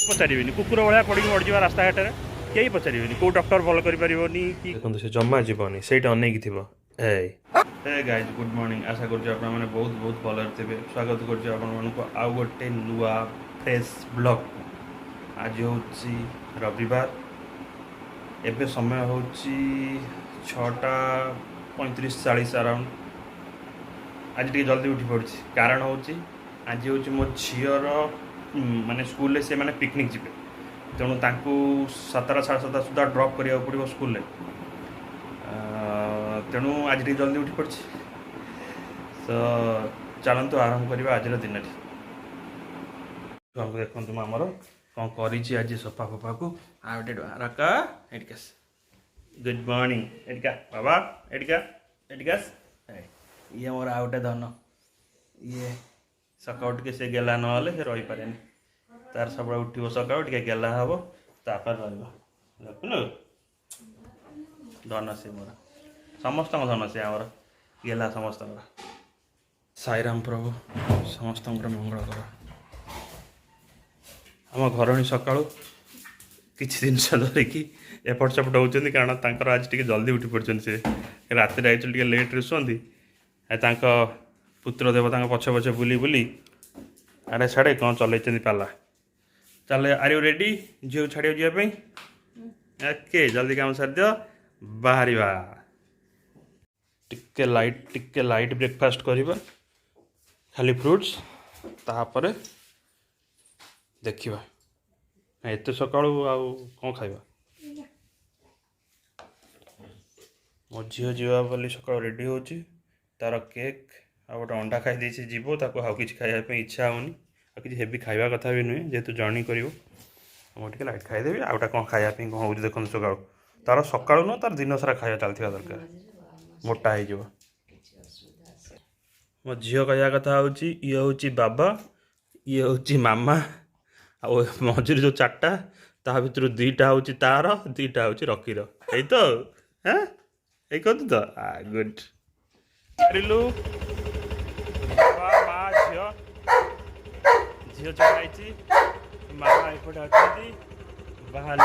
पचारे कुकुर भाया पड़ी मरीजा रास्ता घाटे कहीं पचारे कौ डॉक्टर भल कर देखो से जमा जीवन से अनेक थी हे गाइज गुड मॉर्निंग आशा करुँ आपने बहुत बहुत भलर थे स्वागत करुँ आउ गोटे नुआ फ्रेश ब्लॉग आज हूँ रविवार एवं समय हूँ 6:35-40 अराउंड आज टे जल्दी उठी पड़ी कारण हूँ आज हूँ मो झीर माने स्कूल से माने पिकनिक जी तेणु 7:30 7:30 सुधा ड्रॉप करा पड़ो स्कूल तेणु आज टे जल्दी उठी पड़ी तो चलतु आरंभ करवा आज दिन देखु आमर कौन करी आज सफा फफा को आका गुड मॉर्निंग एटिका बाबा एटिका ये मोर आउटे धन ये सका टे से गेला ना से रही पारे तार सब उठो सका टे गेला हम तापर रखुन धन से मोर समस्त धन से आमर गेला समस्त साईराम प्रभु समस्त मंगल कर आम घर सका किसी जिनस धरिकी एपट सेपट होती कारण आज टे जल्दी उठी पड़ते से राति आई लेट्रे शुंती पुत्र देवता पछे पछे बुली बुली आड़े साड़े कौन चल पाला चल आर यू रेडी झील छाड़ जावाई ओके जल्दी काम सारी दियो बाहर टिके लाइट ब्रेकफास्ट करवा खाली फ्रूट्स तापर देखा एत सका कौन खाइबा मो झील जीवा बोली सका रेडी हो तार केक आ गोटे अंडा खाई देसी जीव ताको आउ कि खायापी इच्छा होनी आ कि हेवी खाइबा कथा भी नुहे जेहेतु जर्नी कर मुझे लाइट खाईदेवी आउटा कौन खायापी कौन हो देखो सका तार सका नुह तार दिन सारा खाया चलता दरकार मोटा हो मो झील कह कथा ये हूँ बाबा ये हूँ मामा आ मझे जो 4टा ता भर 2टा हूँ तार 2टा हूँ रकीर यही तो हाँ यही कहतु तो गुड लू माँ झील झील चढ़ाई मामा एपटे अच्छी बाहर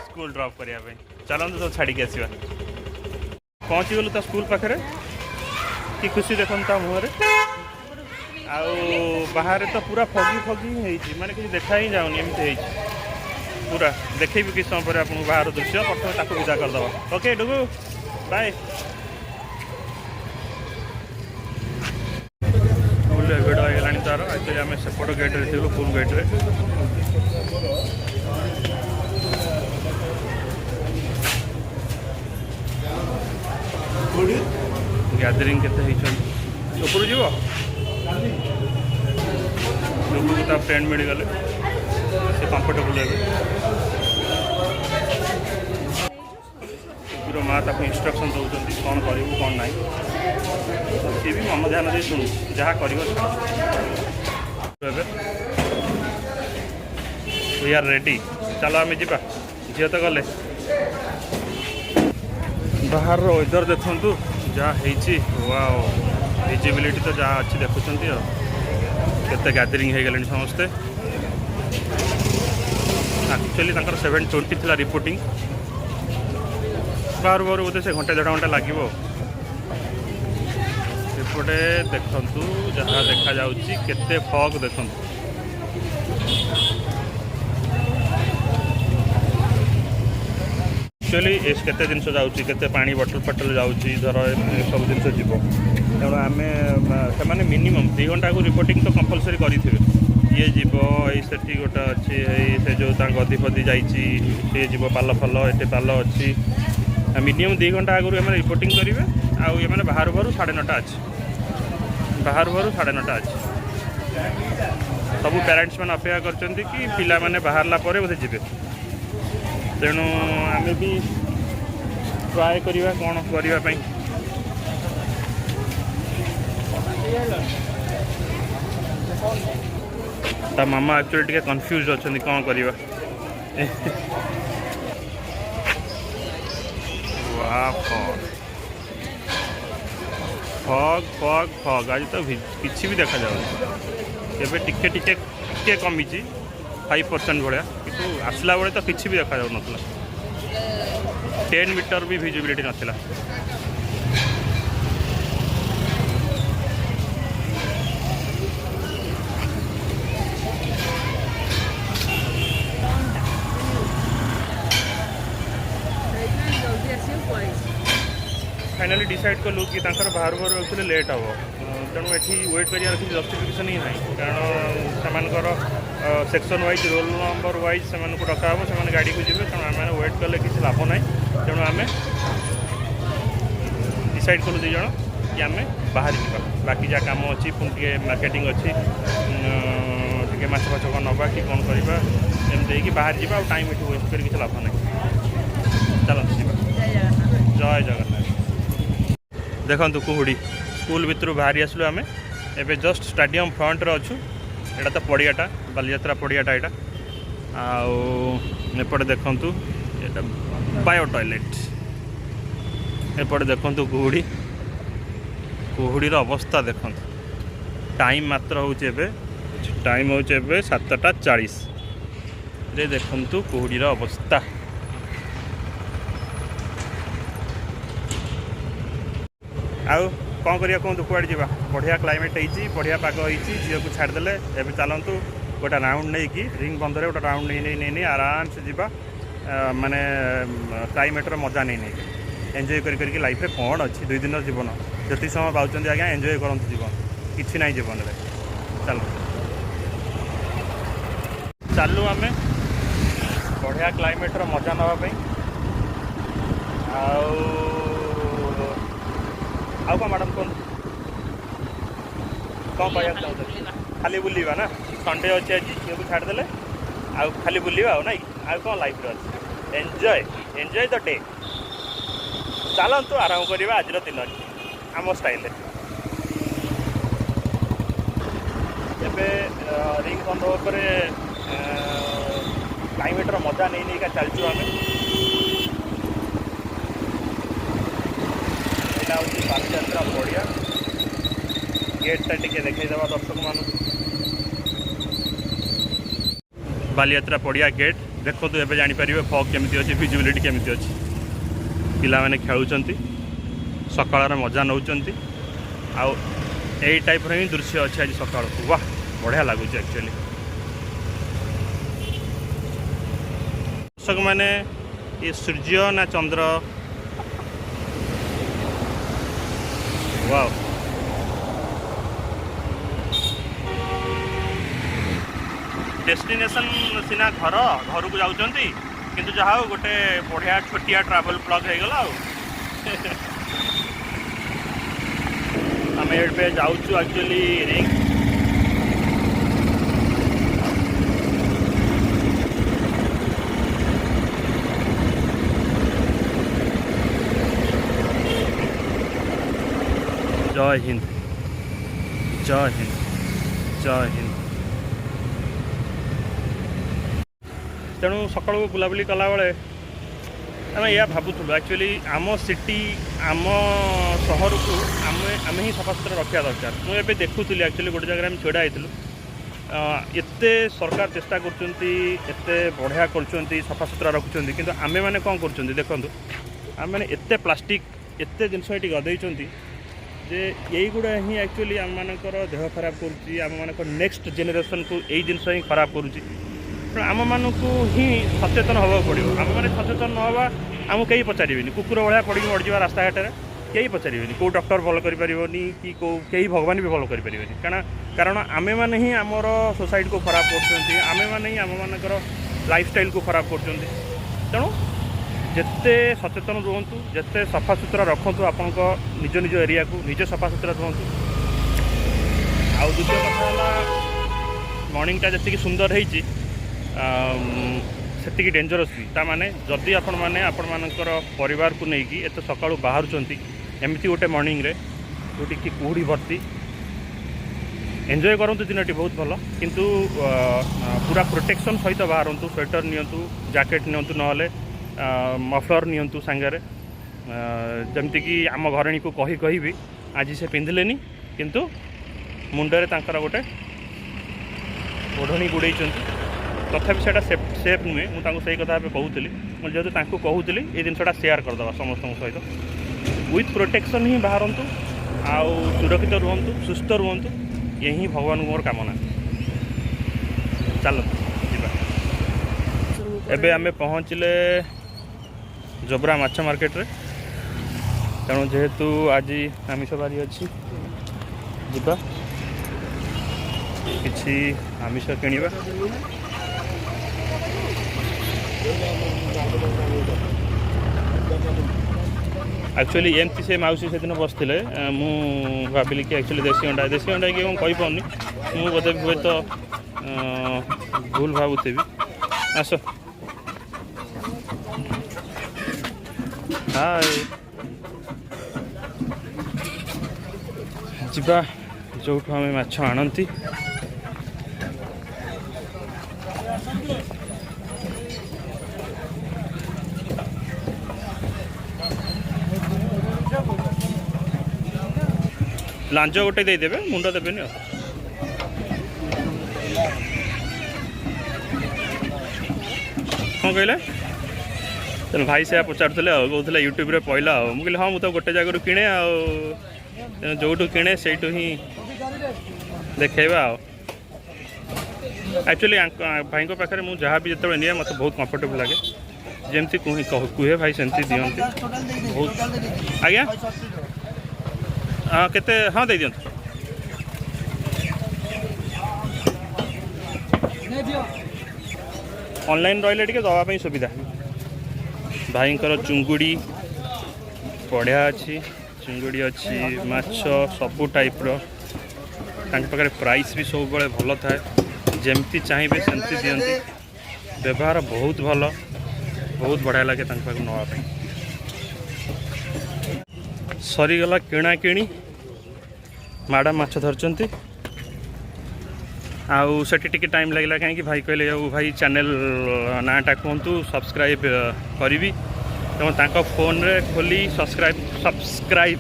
स्कूल ड्रॉप करने चलते तो छाड़ी आसवा पहुँची गलु स्कूल पाखे कि खुशी देखन मुहर बाहर तो पूरा फगी फगी माने किसी देखा ही जाऊनी एमती पूरा देखेबी किस समय पर आपको बाहर दृश्य प्रथम विदा करदे ओके डुगु बाय भिड़ होगा तार एक्चुअली आम सेपट गेट्रे थी फुल गेट्रे गैदरिंग केते ऊपर जीव लोग फ्रेंड मिल गले से कंफर्टेबल रहे माँ ताको इंस्ट्रक्शन दौरान कौन करूँ कौन ना सी भी मन ध्यान दे शुणु जहाँ कर वी आर रेडी चलो आम जा झील तो गले बाहर वेदर देखु जहाँ वाओ विजिबिलिटी तो जहाँ अच्छी देखुं केते गैदरिंग हो गले समस्ते एक्चुअली 7:20 थी रिपोर्टिंग बाहर बाहर बोधे से घंटे 1.5 घंटा लगे एपटे देखु जहाँ देखा जाउची केते फॉग देखु एक्चुअली केते जिनस जाउची केते पानी बटल फटल जाउची धर सब जिनस जीव तेणु आम से मिनिमम 2 घंटा को रिपोर्टिंग तो कंपलसरी करेंगे ये जीव ये गोटे अच्छी से जो गदी फदी जाइए जीव पाल फल ये पाल अच्छी मिनिमम 2 घंटा आगुरी एम रिपोर्टिंग करेंगे आउ ये बाहर बाहर 9:30 अच्छी बाहर बाहर 9:30 अच्छी सब पेरेंट्स मैंने अपेक्षा कर पिला माने बाहरला बोधे जी तेणु आम भी ट्राए करवा कौन करने ता मामा एक्चुअली टे कन्फ्यूज अच्छा कौन करवा फॉग फॉग फॉग आज तो किसी भी देखा जाए ଏବେ ଟିକେ ଟିକେ ଟିକେ କମିଛି 5% ଭଳିଆ, କିନ୍ତୁ ଆସିଲା ବେଳେ ତ କିଛି ବି ଦେଖାଯାଉନଥିଲା। 10 ମିଟର ବି ଭିଜିବିଲିଟି ନଥିଲା। फाइनाली डिसाइड कलु कि बाहर बाहर एक्चुअली लेट हम, तेणु ये वेट कर जस्टिफिकेसन ही ना, कारण से section wise roll number wise से डका हम, से गाड़ी को जी, तेणु आम वेट कले किसी लाभ ना, तेणु आम डिसाइड कलु दुज कि आम बाहर जा, बाकी जहाँ कम अच्छी पुणी मार्केटिंग अच्छी टे माछ फाछ कौन नवा कि कौन करवा एमती बाहर जा, टाइम ये वेस्ट कर किसी लाभ ना। चलते जय जगन्नाथ। देखु कुहुड़ी स्कूल भितर बाहरी आसलु आम एवं जस्ट स्टाडियम फ्रंट रे अच्छु। एटा तो पड़ियाटा बालीयात्रा पड़ियाटा यहाँ आपटे देखु बायो टॉयलेट, एपटे देखु कुहुड़ी कुहुड़ीर अवस्था देखु। टाइम मात्र हूँ टाइम हूँ 7:40 रे देखु कुहुड़ीर अवस्था। आउ कौन करिया कहतु कुआड़े जा, बढ़िया क्लाइमेट होती, बढ़िया पाग होती, झील को छाड़देले एवं चलतु गोटे राउंड नहीं कि रिंग बंदर गोटे राउंड नहीं आराम से जा, माने क्लाइमेटर मजा नहीं एंजॉय करके लाइफ रे कौन अच्छी 2 दिन जीवन जी समय पाँच आज्ञा एंजॉय करूँ जीवन किसी ना जीवन में। चलो चलू आम बढ़िया क्लाइमेटर मजा नापी आउ कौन मैडम कौन कौन कह खाली बुलवा ना, संडे अच्छे आज झील को छाड़देले आउ खाली बुलवा ना आउ कौन लाइफ अच्छे एंजॉय एंजॉय द डे। चलतु आरंभ करवा आज दिन आम स्टाइल। एबे रिंग बंद पर क्लाइमेटर मजा नहीं का चलचु आम। यहाँ हूँ बालीयात्रा पड़िया, गेटा टी देखा दर्शक मान। बालीयात्रा पड़िया गेट देखो तो एबे जानी पारिबे फॉग केमिति अछि, विजिबिलिटी केमिति अछि। पिला माने खेलुचंती, सकाळर मजा नउचंती, आ एई टाइप रे ही दृश्य अछि आज सकाळ को। वाह बढ़िया लागुच एक्चुअली। दर्शक माने ये सूर्य ना चंद्र, वाव डेस्टिनेशन सीना घर घर को जाउचंती, किंतु जहाँ गोटे बढ़िया छोटिया ट्रावेल प्लग हो गला। आम ए जाऊँ एक्चुअली रिंग जय हिंद जय हिंद जय हिंद। तेणु सकाल बुलाबुली कला बेले आम या भावुलु एक्चुअली आम सिटी आम सहर को आम ही सफा सुतरा रखा दरकार। मुझे देखुली एक्चुअली गोटे जगह आम छड़ा होइलु, एते सरकार चेष्टा करते बढ़िया कर सफा सुतरा रखुंट, किंतु आमे माने कौन कर देखु आम मैंने एते प्लास्टिक एते जिनस ये गदेइचंती जे यही गुड़ा ही एक्चुअली आम मानकर देह खराब करुच्ची, आम मानकर नेक्स्ट जेनेरेशन को यही जिनस ही खराब करुच्ची। आम मानक ही सचेतन होगा पड़ो। आम मैंने सचेतन न हवा आमको कहीं पचारे, कुकुर भाया पड़ी मरीजा रास्ता घाटे कहीं पचारे, कौ डॉक्टर भल कर कि कहीं भगवान भी भल कर कारण आमे मैंने ही आमर सोसाइटी को खराब कर, आमे मैंने ही आम मानकर लाइफस्टाइल को खराब कर। तेणु जिते सचेतन रुहतु, जिते सफा सुतरा रखु आपण निज निज एरिया को निजे सफा सुतरा रुहतु। आउ द्वितीय कथा मॉर्निंगटा जी सुंदर होती से डेंजरस भी ताने जदि आपण मैंने आपण मानकर परिवार को लेकिन एत सका बाहर एमती गोटे मॉर्निंग रे जोटी कि कुहुड़ी भर्ती एंजॉय करूँ दिन बहुत भल, किंतु पूरा प्रोटेक्शन सहित बाहरतु, स्वेटर नियंतु, जैकेट नियंतु, नहले मफलर नियंतु सांगरे। जमती कि आम घरणी को कही कही भी आज से पिंधिलेनी, किंतु मुंडरे तांकर गोटे ओढ़णी गुड़े तथापि से सेफ नुहे मुझे से कथा कहूली मुझे जेहतु कहूली ये जिनसा सेयार करदे समस्त सहित विथ प्रोटेक्शन ही बाहरतु आउ सुरक्षित रुहतु सुस्थ रुहतु यही भगवान मोर कामना। चलो एबे आमे पहुँचले जबरा माछ मार्केट रे तेणु जेहेतु आज आमिष बारी अच्छी ଯିବା କିଛି ଆମିଷ କିଣିବା। एक्चुअली एमती से मौसी से दिन बसते मु भाविली कि एक्चुअली देशी अंडा कि कहीपारनी मु बोधे हुए तो भूल भावुथी आस हाय ଯିବା जोठू आम माछ आणती लांज गोटे देदेवे मुंड देवेनि कौन कहले तेना भाई से पचारुले कहते यूट्यूब रे पहला मुझे हाँ मुझे गोटे जगह किणे जोटू किणे से ही देखेबा एक्चुअली भाई पाखे मुझे जहाँ भी जो निए मत बहुत कंफर्टेबल लगे जमती कहे भाई सेमती दिखती बहुत आज्ञा हाँ केते हाँ दे दियंतु ऑनलाइन रहिले टिके दवाई सुविधा भाई चुंगुड़ी बढ़िया अच्छी चिंगुड़ी अच्छी माछ सबू टाइप पाखे प्राइस भी सब बड़े भल थाए जमती चाहिए सेमती दियंती व्यवहार बहुत भल बहुत बढ़िया लगे नापी सरीगला किणा किणी मैडम माछ धरचंती आउ सेठी टिके टाइम लगला कहीं भाई कहले भाई चैनल नाटा कहतु सब्सक्राइब करी तेणु तांको फोन रे खोली सब्सक्राइब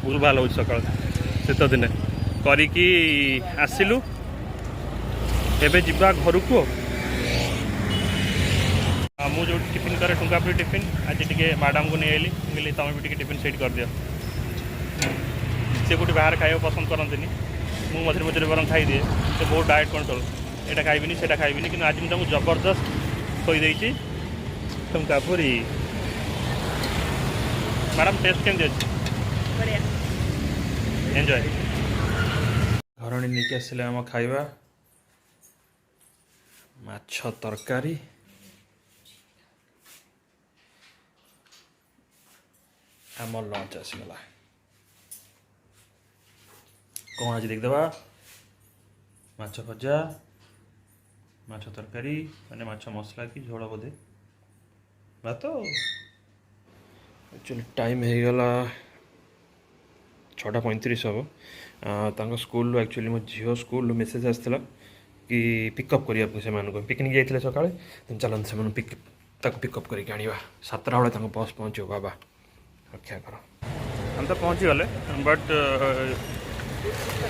भूलभाल हो सकाल शीत दिन करिकी आसिलु एबे जिबा घर को मुझे जो टिफिन करे टुंगापुरी टिफिन आज टी मैडम को नहीं आइली कहली तुम भी टी टिफिन सेट कर दियो से गोटे बाहर खाया पसंद करते मुझे मझे मझे बरम खाईदिए से बहुत डाएट कंट्रोल यहाँ खाइबिनी से खाइबिनी कि आज मुझे जबरदस्त खोई टुंगापुरी मैडम टेस्ट केमती अच्छे बढ़िया एंजॉय घरणी नहीं आसिले आम खाइबा माछ तरकारी आम लंच आसीगला कौन आज देखदेवा माछ भजा माछ तरकारी मैंने माछ मसला की झोल बोधे भात एक्चुअली टाइम हो गला 6:35 हम स्कूल एक्चुअली मो झील स्कूल मेसेज आसाला कि पिकअप करने से पिकनिक जाते सकाଳେ तेनाली चलते से पिकअप करके आने 7टा बेले बस पहुँचो बाबा रक्षा कर हम तो पहुँची गले बट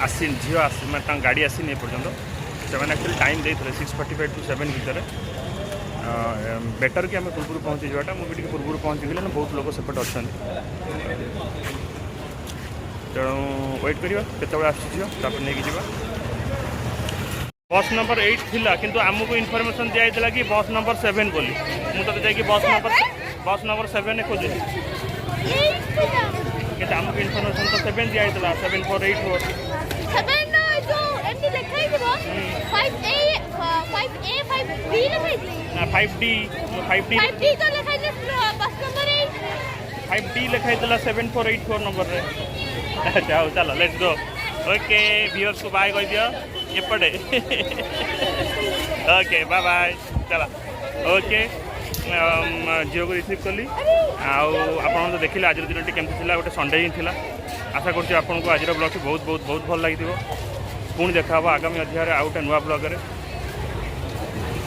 आसी झील आसी मैं गाड़ी आसनी एपर्तंत से एक्चुअली टाइम देते 6:45 to 7 भितर बेटर कि आम पूर्व पहुँची जाटा मुझे पूर्व पहुँची गले बहुत लोग सेपटे अच्छा तेणु वेट करवा केतबे आसपर नहीं जा बस नंबर 8 थिला किंतु आमको इनफॉरमेशन दिया कि बस नंबर 7 बोली मुझे जाकि बस नंबर 7 खोजी कि आमको इनफॉरमेशन तो 7 दिया 7484 5D लिखाई 7484 नंबर रे जाओ चलो लेट्स गो ओके व्यूअर्स को बाय कह दियो एपटे ओके बाय बाय चला ओके झील को रिसीव कली आप तो देखिले आज दिन केमती गोटे संडे ही थी आशा करुँच आपको आज ब्लग बहुत बहुत बहुत भल लगी पुणी देखा आगामी अध्याय आउ गोटे नुआ ब्लग रे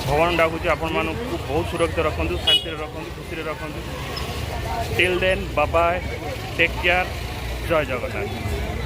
भगवान डाकुची आपण मानू बहुत सुरक्षित रखु शांति रखु खुशी रखु till then bye bye take care जय जगन्नाथ।